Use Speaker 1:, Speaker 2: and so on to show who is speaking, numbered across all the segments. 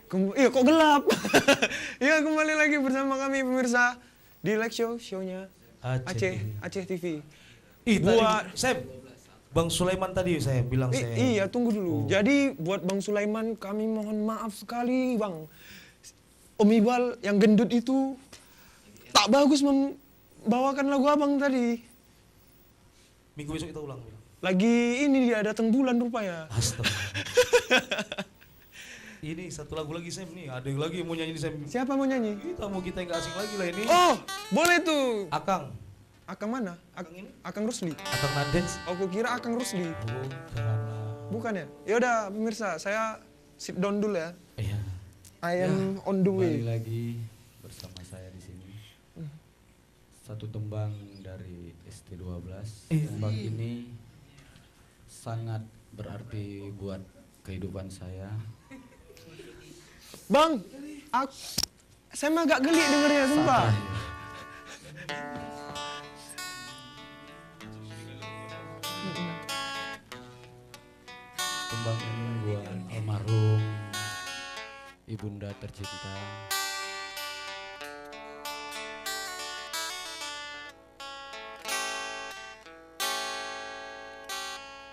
Speaker 1: Iya kok gelap. Ya kembali lagi bersama kami pemirsa di Like Show-nya Aceh TV.
Speaker 2: Buat saya Bang Sulaiman tadi saya bilang saya.
Speaker 1: Iya tunggu dulu. Jadi buat Bang Sulaiman kami mohon maaf sekali Bang. Om Ibal yang gendut itu tak bagus membawakan lagu abang tadi.
Speaker 2: Minggu besok kita ulang.
Speaker 1: Lagi ini dia datang bulan rupanya.
Speaker 2: Astaga. Ini satu lagu lagi Sam nih, ada lagi yang mau nyanyi Sam.
Speaker 1: Siapa mau nyanyi?
Speaker 2: Kita yang gak asing lagi lah ini.
Speaker 1: Oh, boleh tuh.
Speaker 2: Akang.
Speaker 1: Akang mana?
Speaker 2: Akang ini?
Speaker 1: Akang Rusli.
Speaker 2: Akang Nandes.
Speaker 1: Aku kira Akang Rusli. Bukan ya? Ya udah pemirsa, saya sit down dulu ya.
Speaker 3: Iya.
Speaker 1: I am on the way.
Speaker 3: Kembali lagi bersama saya di sini. Satu tembang dari ST12. Tembang ini sangat berarti buat kehidupan saya.
Speaker 1: Bang, saya mah agak geli dengernya, sumpah.
Speaker 3: Tembang ini buat almarhum ibunda tercinta.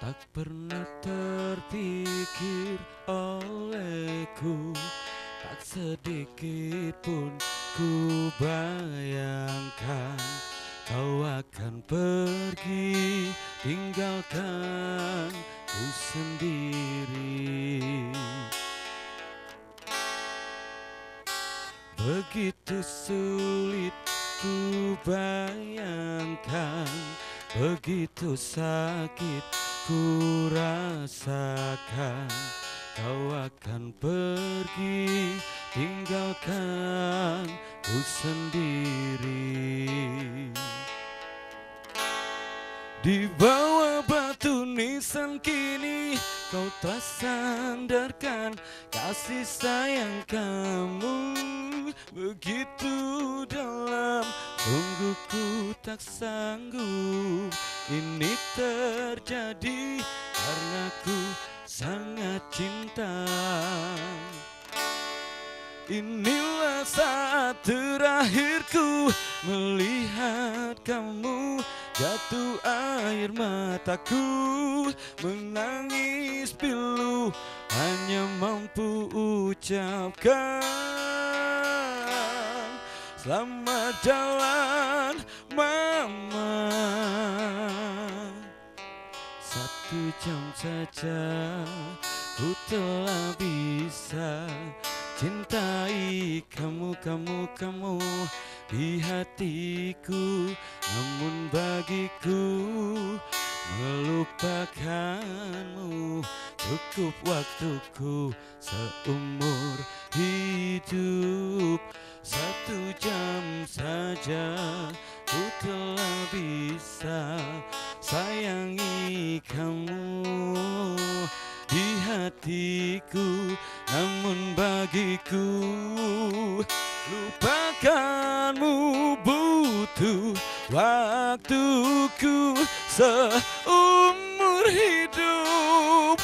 Speaker 3: Tak pernah terpikir olehku, tak sedikit pun ku bayangkan kau akan pergi tinggalkan ku sendiri. Begitu sulit ku bayangkan, begitu sakit ku rasakan kau akan pergi tinggalkan ku sendiri. Di bawah batu nisan kini kau telah sandarkan kasih sayang kamu begitu dalam. Sungguh ku tak sanggup ini terjadi karena ku sangat cinta. Inilah saat terakhirku melihat kamu, jatuh air mataku, menangis pilu, hanya mampu ucapkan selamat jalan mama. 1 jam saja ku telah bisa cintai kamu di hatiku, namun bagiku melupakanmu cukup waktuku seumur hidup. 1 jam saja ku telah bisa sayangi kamu di hatiku, namun bagiku lupakanmu butuh waktuku seumur hidup.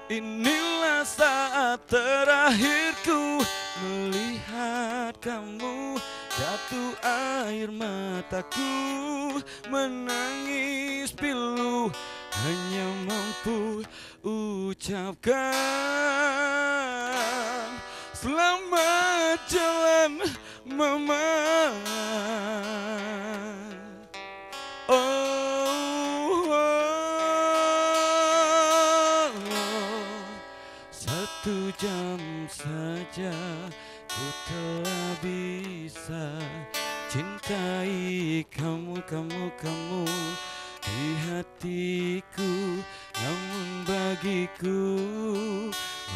Speaker 3: Inilah saat terakhirku melihat kamu, jatuh air mataku, menangis pilu, hanya mampu ucapkan selamat jalan mama. Satu jam saja ku telah bisa cintai kamu di hatiku, namun bagiku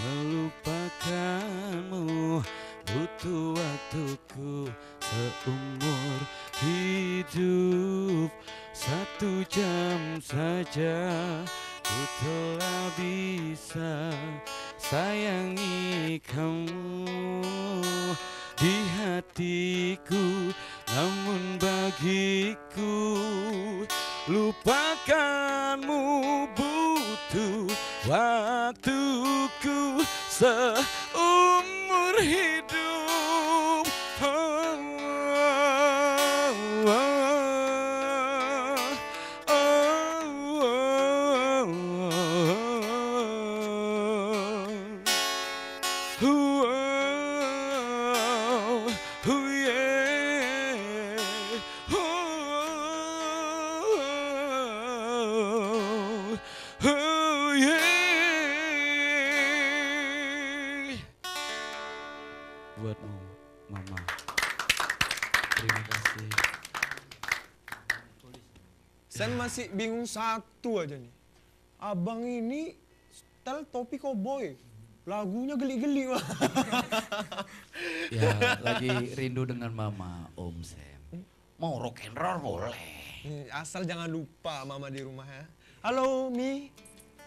Speaker 3: melupakanmu butuh waktuku seumur hidup. 1 jam saja ku telah bisa sayangi kamu di hatiku, namun bagiku lupakanmu butuh waktuku seumur hidup. Buatmu, Mama. Terima kasih.
Speaker 1: Saya masih bingung satu aja nih. Abang ini setel topi koboi. Lagunya geli-geli, Bang.
Speaker 4: Ya, lagi rindu dengan Mama, Om Sam. Mau rock and roll boleh.
Speaker 1: Asal jangan lupa Mama di rumah ya. Halo Umi,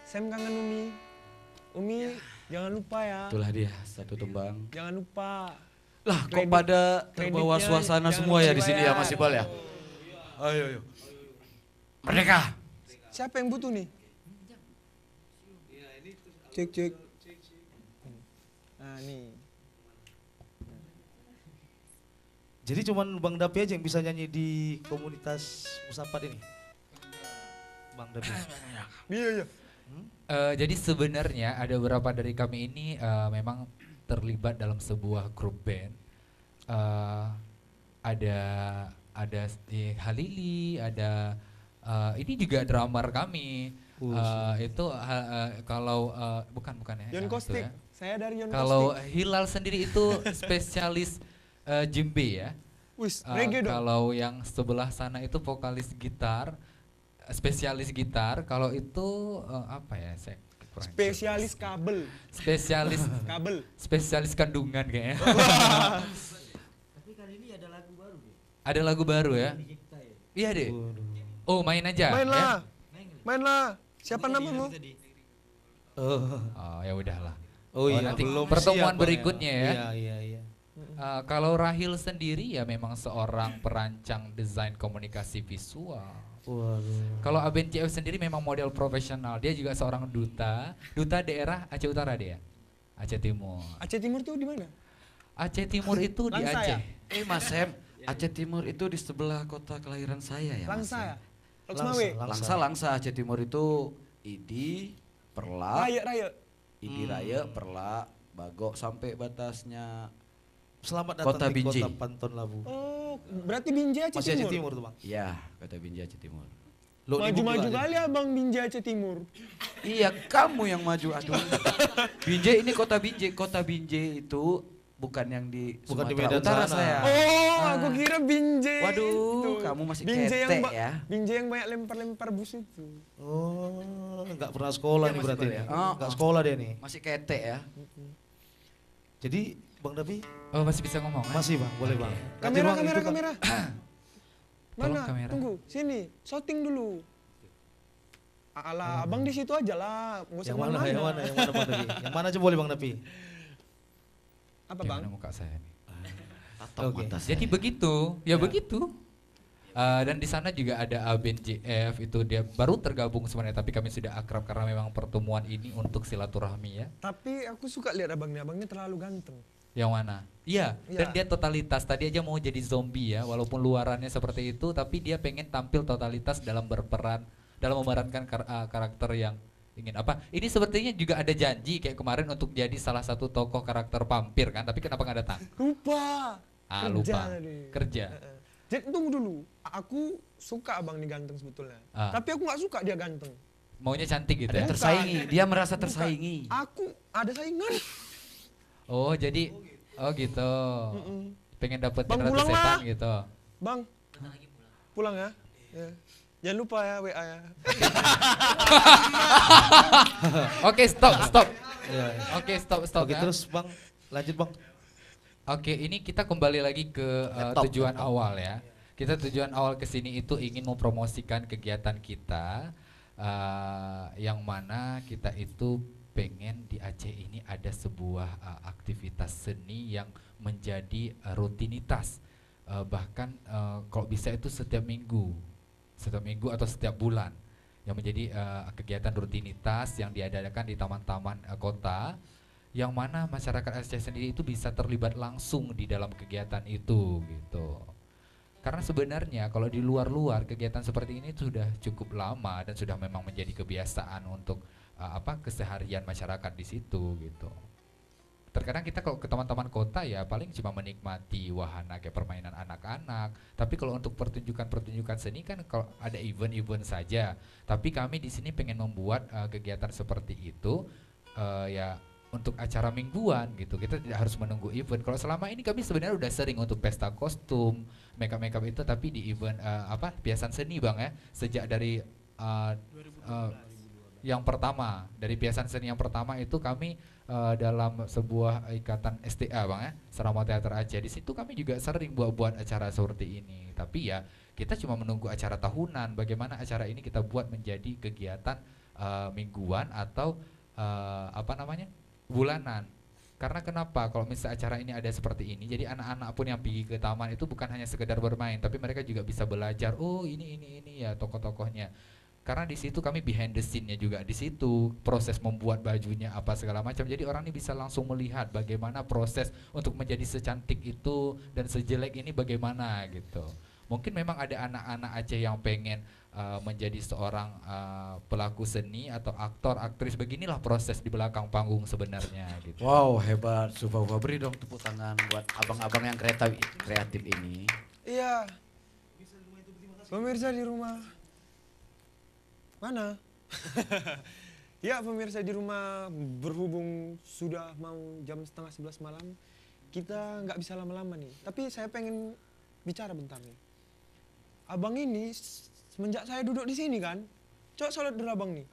Speaker 1: Sam kangen Umi. Umi, jangan lupa ya.
Speaker 4: Itulah dia, satu tembang.
Speaker 1: Jangan lupa.
Speaker 4: Lah, kok
Speaker 1: Kredit-
Speaker 4: pada terbawa
Speaker 1: kreditnya
Speaker 4: suasana
Speaker 1: jangan
Speaker 4: semua ya di
Speaker 1: lupa
Speaker 4: sini ya, Mas Iqbal ya? Ayo, ayo. Merdeka.
Speaker 1: Siapa yang butuh nih? Cek, cek. Nah, nih.
Speaker 2: Jadi cuman Bang Dapi aja yang bisa nyanyi di komunitas Musapat ini. Bang Dapi.
Speaker 1: Iya, iya.
Speaker 5: Jadi sebenarnya ada beberapa dari kami ini memang terlibat dalam sebuah grup band. Ada Halili, ada ini juga drummer kami. Itu kalau bukan ya.
Speaker 1: Yon
Speaker 5: yang itu
Speaker 1: Kostik.
Speaker 5: ya.
Speaker 1: Saya dari Yon
Speaker 5: Kalau
Speaker 1: Kostik.
Speaker 5: Hilal sendiri itu spesialis djembe ya.
Speaker 1: Wis, reggae dong.
Speaker 5: Kalau yang sebelah sana itu vokalis gitar, spesialis gitar. Kalau itu apa ya? Saya kurang
Speaker 1: Spesialis kabel.
Speaker 5: spesialis
Speaker 1: Kabel.
Speaker 5: spesialis kandungan kayaknya.
Speaker 6: Tapi kali ini ada lagu baru deh.
Speaker 5: Ada lagu baru ya?
Speaker 6: Di kita ya.
Speaker 5: Iya deh. Oh main aja.
Speaker 1: Main
Speaker 5: ya?
Speaker 1: lah. Main lah. Siapa namamu?
Speaker 5: Oh ya udahlah.
Speaker 2: Oh iya,
Speaker 5: nanti
Speaker 2: belum
Speaker 5: pertemuan
Speaker 2: siap, Bang,
Speaker 5: berikutnya ya.
Speaker 2: Iya.
Speaker 5: Kalau Rahil sendiri ya memang seorang perancang desain komunikasi visual.
Speaker 2: Waduh.
Speaker 5: Kalau Aben CF sendiri memang model profesional. Dia juga seorang duta daerah Aceh Utara dia. Aceh Timur.
Speaker 1: Aceh Timur tuh di mana?
Speaker 5: Aceh Timur itu di
Speaker 1: Langsa
Speaker 5: Aceh.
Speaker 1: ya?
Speaker 4: Mas Sam, Aceh Timur itu di sebelah kota kelahiran saya ya, Mas
Speaker 1: Langsa
Speaker 4: Sam?
Speaker 1: ya? Loksmawe.
Speaker 4: Langsa Aceh Timur itu Idi, Perla,
Speaker 1: Raya.
Speaker 4: Idi Raya, Perla, Bagok sampai batasnya.
Speaker 2: Selamat datang
Speaker 4: Kota
Speaker 2: di
Speaker 4: Binjai.
Speaker 2: Kota Panton Labu.
Speaker 1: Oh, berarti Binjai Aceh
Speaker 2: Masih Aceh
Speaker 1: Timur.
Speaker 2: Timur tuh, Bang.
Speaker 4: Iya, kota Binjai Aceh Timur.
Speaker 2: Lo
Speaker 1: Maju-maju kali Abang Binjai Aceh Timur.
Speaker 4: Iya, kamu yang maju. Aduh. Binjai ini kota Binjai. Kota Binjai itu bukan yang di
Speaker 2: Bukan di
Speaker 4: Sumatera
Speaker 2: Medan
Speaker 4: Utara
Speaker 2: sana.
Speaker 4: saya.
Speaker 1: Oh, aku kira Binjai.
Speaker 4: Waduh,
Speaker 1: itu.
Speaker 4: kamu masih
Speaker 1: Binjai
Speaker 4: ketek
Speaker 1: yang
Speaker 4: ya.
Speaker 1: Binjai yang banyak lempar-lempar bus itu.
Speaker 2: Oh, enggak pernah sekolah
Speaker 4: Iya,
Speaker 2: nih
Speaker 4: masih
Speaker 2: berarti
Speaker 4: kuliah.
Speaker 2: nih.
Speaker 4: Oh,
Speaker 2: Enggak
Speaker 4: oh.
Speaker 2: sekolah dia nih.
Speaker 4: Masih ketek ya.
Speaker 2: Jadi Bang Dapi
Speaker 5: Oh masih bisa ngomong? ya?
Speaker 2: masih Bang, boleh Bang. Nanti,
Speaker 1: Kamera,
Speaker 2: Bang,
Speaker 1: kamera,
Speaker 2: itu, Bang.
Speaker 1: kamera.
Speaker 5: Tolong
Speaker 1: Mana?
Speaker 5: kamera.
Speaker 1: Tunggu, sini. Shooting dulu. Alah, Abang di situ aja lah. Nggak usah
Speaker 2: Yang mana,
Speaker 1: kemana-mana.
Speaker 2: yang mana Bang Dapi? Yang mana aja boleh Bang Dapi?
Speaker 1: Apa Bang?
Speaker 5: Gimana muka saya nih?
Speaker 4: Tatap
Speaker 2: Oke.
Speaker 4: mata saya.
Speaker 5: Jadi begitu, ya begitu. Dan di sana juga ada Aben JF itu dia baru tergabung sebenarnya tapi kami sudah akrab karena memang pertemuan ini untuk silaturahmi ya.
Speaker 1: Tapi aku suka lihat abangnya terlalu ganteng.
Speaker 5: Yang mana? Iya, dan
Speaker 1: Iya.
Speaker 5: dia totalitas. Tadi aja mau jadi zombie ya, walaupun luarannya seperti itu, tapi dia pengen tampil totalitas dalam berperan, dalam memerankan karakter yang ingin apa? Ini sepertinya juga ada janji kayak kemarin untuk jadi salah satu tokoh karakter vampir kan, tapi kenapa nggak datang?
Speaker 1: Lupa.
Speaker 5: Lupa.
Speaker 1: tadi.
Speaker 5: Kerja.
Speaker 1: Jadi tunggu dulu. Aku suka abang ini ganteng sebetulnya.
Speaker 5: Ah.
Speaker 1: Tapi aku nggak suka dia ganteng.
Speaker 5: Maunya cantik gitu ya.
Speaker 1: Bukan.
Speaker 4: Tersaingi, dia merasa
Speaker 1: Bukan.
Speaker 4: tersaingi.
Speaker 1: Aku ada saingan.
Speaker 5: Oh, jadi gitu. Pengen dapetin
Speaker 1: Bang,
Speaker 5: ratu
Speaker 1: pulang
Speaker 5: setan
Speaker 1: lah.
Speaker 5: gitu.
Speaker 1: Bang, pulang ya. Ya. Jangan lupa ya WA ya.
Speaker 5: Oke, stop.
Speaker 2: Iya.
Speaker 5: Oke, stop
Speaker 2: Oke,
Speaker 5: ya.
Speaker 2: terus Bang, lanjut Bang.
Speaker 5: Oke, ini kita kembali lagi ke
Speaker 4: Laptop,
Speaker 5: tujuan
Speaker 4: laptop.
Speaker 5: awal ya. Kita tujuan awal kesini itu ingin mempromosikan kegiatan kita, yang mana kita itu pengen di Aceh ini ada sebuah aktivitas seni yang menjadi rutinitas, bahkan kalau bisa itu setiap minggu atau setiap bulan, yang menjadi kegiatan rutinitas yang diadakan di taman-taman kota, yang mana masyarakat Aceh sendiri itu bisa terlibat langsung di dalam kegiatan itu gitu. Karena sebenarnya kalau di luar-luar kegiatan seperti ini sudah cukup lama dan sudah memang menjadi kebiasaan untuk keseharian masyarakat di situ gitu. Terkadang kita kalau ke teman-teman kota ya paling cuma menikmati wahana kayak permainan anak-anak. Tapi kalau untuk pertunjukan seni kan kalau ada event-event saja. Tapi kami di sini pengen membuat kegiatan seperti itu ya untuk acara mingguan gitu. Kita tidak harus menunggu event. Kalau selama ini kami sebenarnya udah sering untuk pesta kostum, makeup itu, tapi di event hiasan seni Bang ya. Sejak dari yang pertama, dari hiasan seni yang pertama itu kami dalam sebuah ikatan STA Bang ya, Serama Teater Aceh. Di situ kami juga sering buat acara seperti ini. Tapi ya kita cuma menunggu acara tahunan. Bagaimana acara ini kita buat menjadi kegiatan mingguan atau bulanan. Karena kenapa? Kalau misalnya acara ini ada seperti ini, jadi anak-anak pun yang pergi ke taman itu bukan hanya sekedar bermain, tapi mereka juga bisa belajar. Oh ini ya tokoh-tokohnya. Karena di situ kami behind the scene-nya juga di situ, proses membuat bajunya apa segala macam. Jadi orang ini bisa langsung melihat bagaimana proses untuk menjadi secantik itu dan sejelek ini bagaimana gitu. Mungkin memang ada anak-anak Aceh yang pengen menjadi seorang pelaku seni atau aktor, aktris. Beginilah proses di belakang panggung sebenarnya gitu.
Speaker 4: Wow, hebat. Coba beri dong tepuk tangan buat abang-abang yang kreatif ini.
Speaker 1: Iya. Pemirsa di rumah. Mana? Ya pemirsa di rumah, berhubung sudah mau jam 10:30 malam, kita nggak bisa lama-lama nih. Tapi saya pengen bicara bentar nih. Abang ini semenjak saya duduk di sini kan, coba salat dulu abang nih.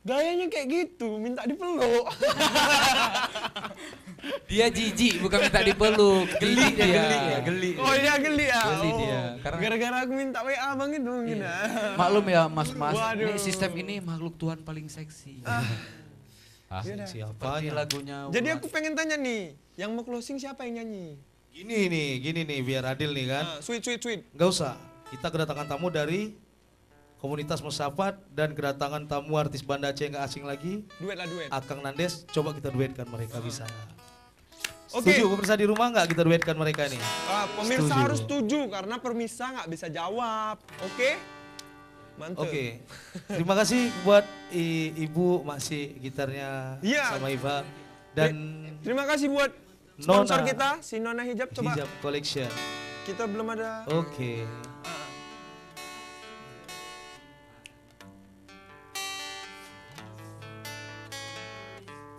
Speaker 1: Gayanya kayak gitu, minta dipeluk.
Speaker 5: Dia jijik bukan minta dipeluk, geli dia.
Speaker 4: Geli.
Speaker 1: Oh iya geli ya.
Speaker 5: Geli
Speaker 1: Oh.
Speaker 5: dia, karena-
Speaker 1: Gara-gara aku minta WA abang itu mungkin ya.
Speaker 4: Maklum ya Mas-mas,
Speaker 1: Waduh.
Speaker 4: ini sistem ini makhluk Tuhan paling seksi.
Speaker 1: Yaudah.
Speaker 2: Siapa?
Speaker 4: Seperti lagunya.
Speaker 1: Jadi aku pengen tanya nih, yang mau closing siapa yang nyanyi?
Speaker 2: Gini nih biar adil nih kan.
Speaker 1: Sweet.
Speaker 2: Nggak usah. Kita kedatangan tamu dari komunitas Musafat dan kedatangan tamu artis Banda Aceh nggak asing lagi.
Speaker 1: Duet.
Speaker 2: Akang Nandes, coba kita duetkan mereka bisa.
Speaker 1: Oke.
Speaker 2: Setuju pemirsa di rumah nggak kita duetkan mereka nih?
Speaker 1: Pemirsa
Speaker 2: Setuju.
Speaker 1: harus setuju karena permisa nggak bisa jawab. Oke? Mantap.
Speaker 2: Oke. Terima kasih buat Ibu masih gitarnya
Speaker 1: Iya.
Speaker 2: sama Iva dan
Speaker 1: Terima kasih buat sponsor
Speaker 2: Nona.
Speaker 1: kita, si Nona Hijab. Coba
Speaker 2: Hijab Collection.
Speaker 1: kita belum ada.
Speaker 2: Oke.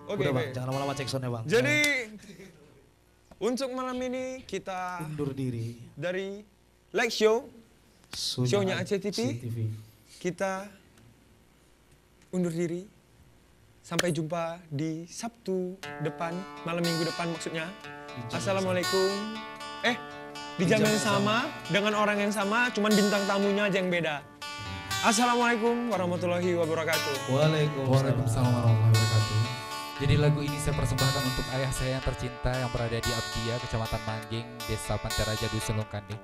Speaker 1: Oke.
Speaker 2: Udah Bang, jangan lama-lama cek soundnya Bang.
Speaker 1: Jadi untuk malam ini kita
Speaker 2: undur diri.
Speaker 1: dari Like Show, Show-nya Aceh TV. kita undur diri. Sampai jumpa di Sabtu depan, malam minggu depan maksudnya. Assalamualaikum. Di jam yang sama, dengan orang yang sama, cuman bintang tamunya aja yang beda. Assalamualaikum warahmatullahi wabarakatuh.
Speaker 5: Waalaikumsalam warahmatullahi wabarakatuh. Jadi lagu ini saya persembahkan untuk ayah saya yang tercinta yang berada di Abdia, Kecamatan Mangging, Desa Panteraja, Dusun Lungkande.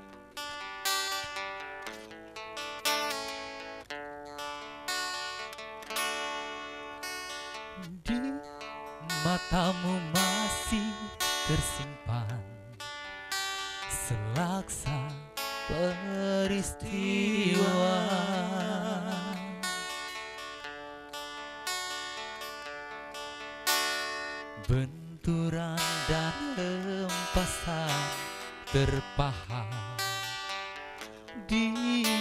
Speaker 5: Di matamu masih tersimpan selaksa peristiwa. Benturan dan hempasan terpahat di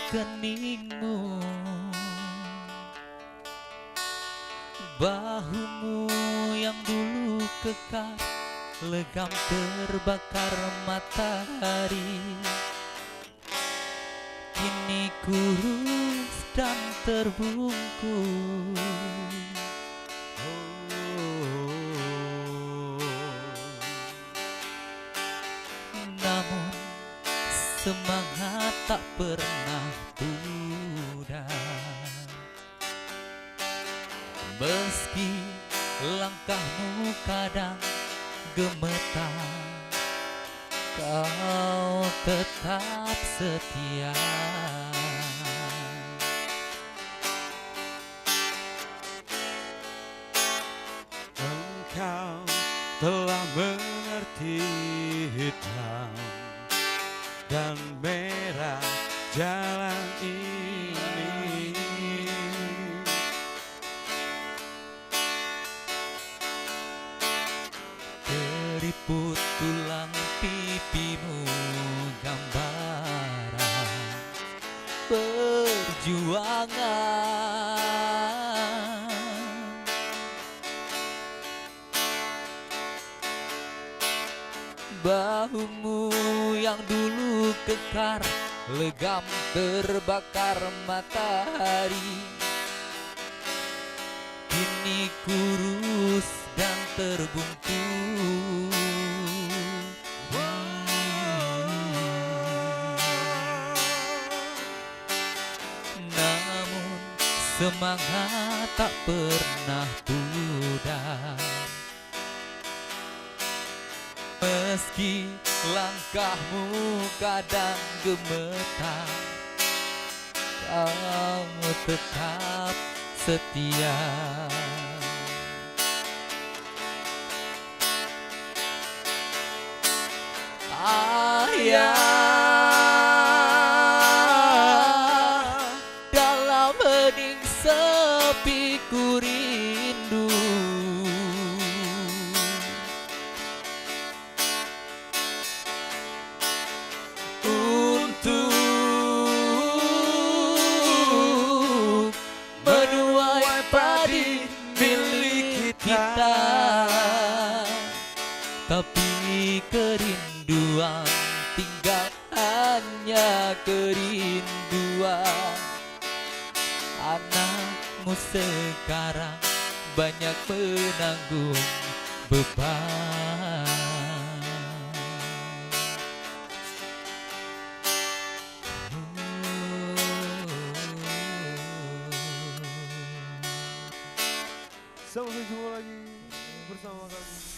Speaker 5: keningmu. Bahumu yang dulu kekar legam terbakar matahari, kini kurus dan terbungkus. Namun semangat tak pernah pudar. Meski langkahmu kadang gemetar, kau tetap setia.
Speaker 3: Engkau telah mengerti hitam dan merah jalan ini.
Speaker 5: Keriput tulang pipimu gambaran perjuangan. Bahumu yang dulu kekar, legam terbakar matahari, kini kurus dan terbungkus. Namun semangat tak pernah pudar. Meski langkahmu kadang gemetar, kamu tetap setia. Ayah, dalam hening sepi ku rindu. Untuk menuai padi milik kita, tapi kerinduan tinggal hanya kerinduan. Anakmu sekarang banyak menanggung beban.
Speaker 1: Sampai jumpa lagi bersama kami.